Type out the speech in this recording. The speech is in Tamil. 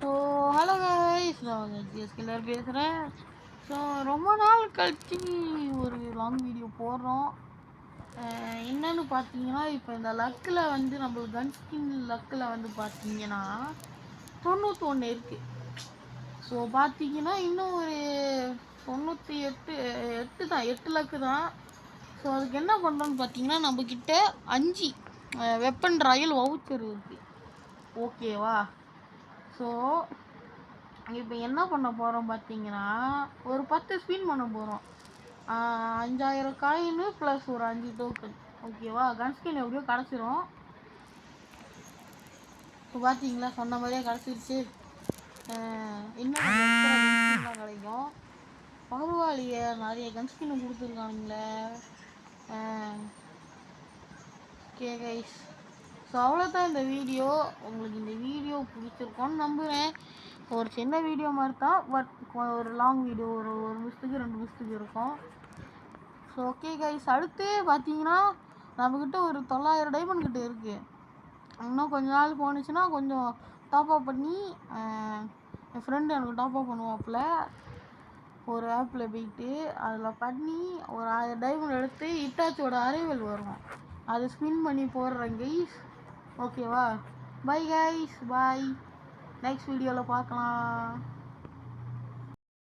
ஸோ ஹலோ கைஸ், நான் வந்து ஜிஎஸ்கில்லர் பேசுகிறேன். ஸோ ரொம்ப நாள் கழிச்சு ஒரு லாங் வீடியோ போடுறோம். என்னன்னு பார்த்தீங்கன்னா, இப்போ இந்த லக்கில் வந்து நம்மளுக்கு கன் ஸ்கின் லக்கில் வந்து பார்த்தீங்கன்னா 91 இருக்குது. ஸோ பார்த்தீங்கன்னா இன்னும் ஒரு 98 தான், 8 லக்கு தான். ஸோ அதுக்கு என்ன பண்ணுறோன்னு பார்த்தீங்கன்னா, நம்மக்கிட்ட 5 வெப்பன் ராயல் வவுச்சர் இருக்குது. ஓகேவா? ஸோ இப்போ என்ன பண்ண போகிறோம் பார்த்தீங்கன்னா, ஒரு 10 ஸ்பின் பண்ண போகிறோம். 5000 காயின் ப்ளஸ் ஒரு 5 டோக்கன். ஓகேவா? கன் ஸ்கின் எப்படியோ கிடச்சிரும். இப்போ பார்த்தீங்களா, சொன்ன மாதிரியே கிடச்சிருச்சு. இன்னும் தான் கிடைக்கும். பரவாயில்லையே, நிறைய கன் ஸ்கின் கொடுத்துருக்கானுங்களே. ஓகே கைஸ், ஸோ அவ்வளோதான் இந்த வீடியோ. உங்களுக்கு இந்த வீடியோ பிடிச்சிருக்கோன்னு நம்புகிறேன். ஒரு சின்ன வீடியோ மாதிரி தான், பட் ஒரு லாங் வீடியோ, ஒரு நிமிஷத்துக்கு 2 நிமிஷத்துக்கு இருக்கும். ஸோ ஓகே கைஸ், அடுத்து பார்த்தீங்கன்னா நம்மக்கிட்ட ஒரு 900 டைமண்ட் கிட்ட இருக்குது. இன்னும் கொஞ்ச நாள் போணுச்சுன்னா கொஞ்சம் டாப்அப் பண்ணி என் ஃப்ரெண்டு எனக்கு டாப்அப் பண்ணுவாப்பில். ஒரு ஆப்பில் போயிட்டு அதில் பண்ணி ஒரு 1000 டைமண்ட் எடுத்து இட்டாச்சியோட அரைவல் வரும், அதை ஸ்பின் பண்ணி போடுறேன் கைஸ். ஓகேவா? பை கைஸ், பாய். நெக்ஸ்ட் வீடியோவில் பார்க்கலாம்.